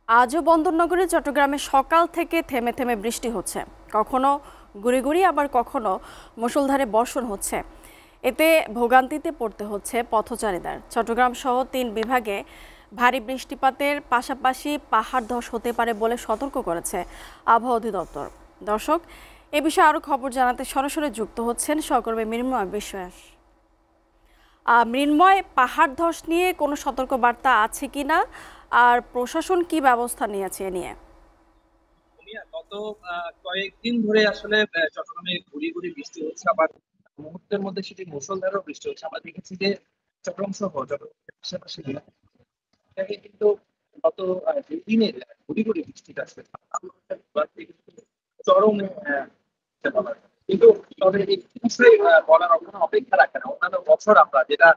আজও বন্দরনগরী চট্টগ্রামে সকাল থেকে থেমে থেমে বৃষ্টি হচ্ছে, কখনো গুঁড়ি গুঁড়ি আবার কখনো মুষলধারে বর্ষণ হচ্ছে। এতে ভোগান্তিতে পড়তে হচ্ছে পথচারীদের। চট্টগ্রাম সহ ৩ বিভাগে ভারী বৃষ্টিপাতের পাশাপাশি পাহাড় ধস হতে পারে বলে সতর্ক করেছে আবহাওয়া অধিদপ্তর। দর্শক, এ বিষয়ে আরও খবর জানাতে সরাসরি যুক্ত হচ্ছেন সহকর্মী মৃন্ময় বিশ্বাস। মৃন্ময়, পাহাড় ধস নিয়ে কোনো সতর্ক বার্তা আছে কিনা, আর প্রশাসন কি ব্যবস্থা নিয়েছে এ নিয়ে? গত কয়েকদিন ধরে আসলে চট্টগ্রামে গুড়ি গুড়ি বৃষ্টি হচ্ছে, আবার মুহূর্তের মধ্যে সেটি মুষলধারেও বৃষ্টি হচ্ছে। আমরা দেখেছি যে চট্টগ্রাম সহ চট্টগ্রামের আশেপাশে এলাকায় কিন্তু গত দুদিনের গুড়ি গুড়ি বৃষ্টিটা আসলে চরম বলা যায়। কিন্তু তবে এই বিষয়ে বলার কোনো অপেক্ষা রাখে না। অন্যান্য বছর আমরা যেটা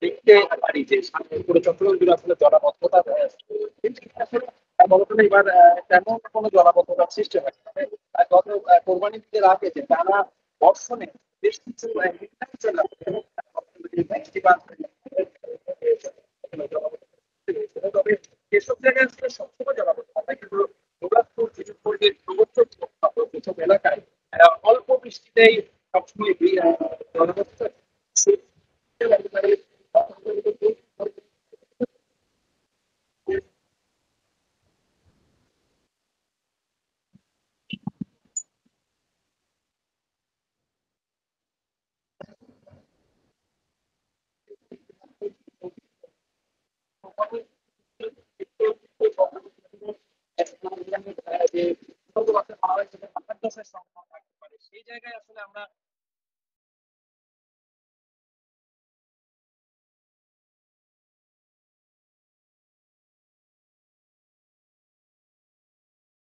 দেখতে পারি যে সামনে পুরো চট্টগ্রাম জুড়ে আসলে জলাবদ্ধতা হয়ে আছে। কিন্তু আসলে বলতে গেলে এবার তেমন কোনো জলাবদ্ধতার সৃষ্টি হয় না। তবে গত কোরবানি ঈদের আগে যে টানা বর্ষণে বেশ কিছু নির্ধারিত বৃষ্টিপাত তবে যেসব জায়গায় আসলে সবসময় জলাবদ্ধতা হয়, কিন্তু দুর্গাপুর, বিশেষ করে সর্বোচ্চ যেসব এলাকায় অল্প বৃষ্টিতেই